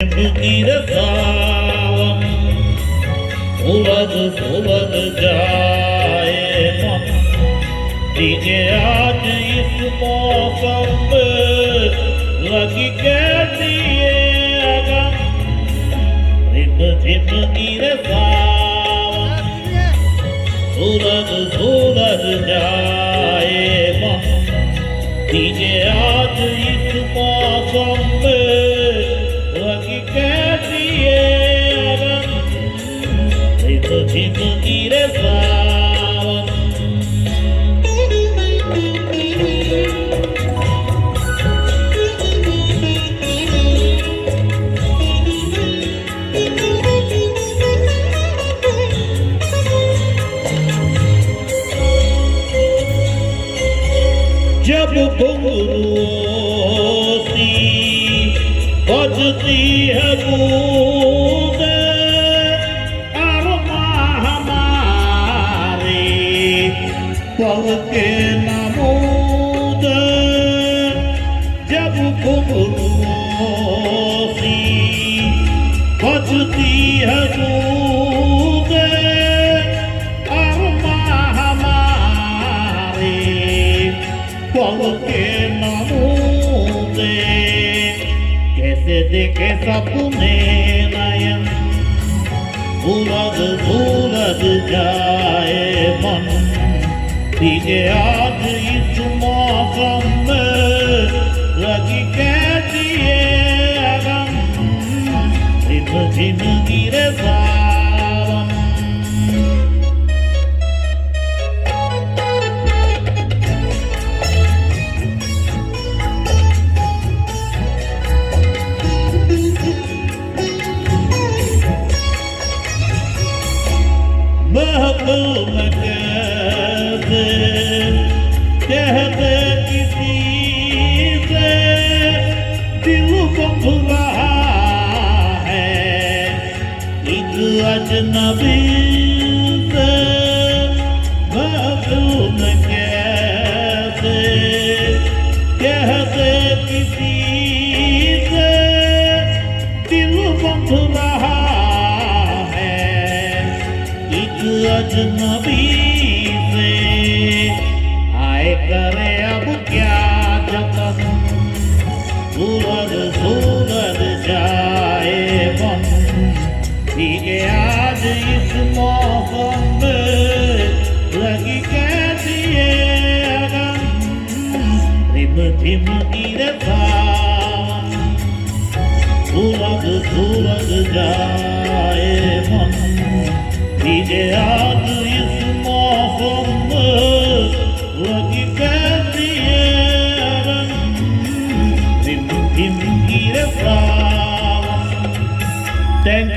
Gira savam उलझ जाए मन दीजिए आज इस मौसम में लगी कैसी ये अगन रिम झिम गिरे सावन उलझ जाए मन दीजिए आज इस मौसम में लगी कैसी ये अगन रिम गिरे सावन जब घुंघरूओं सी बजती है बूंदें अरमां हमारे पल के नमूदे जब घुंघरूओं सी बजती है बूंदें अरमां हमारे पल के नमूदे कैसे देखे सपने नयन उलझ जाए मन दीजिए आज इस मौसम में लगी कैसी ये अगन रिम झिम गिरे सावन महफिल में कैसे कहते किसी से दिल बंध रहा है एक अजनबी से महफिल में कैसे कहते किसी से दिल बंध रहा अजनबी से आए करे अब क्या जतन सूरज जाए मन दीजिए आज इस मौसम में लगी कैसी ये अगन रिम झिम गिरे सावन सूरज जाए मन दीजिए आज इस मौसम में लगी कैसी ये अगन रिम झिम गिरे सावन। Thank you.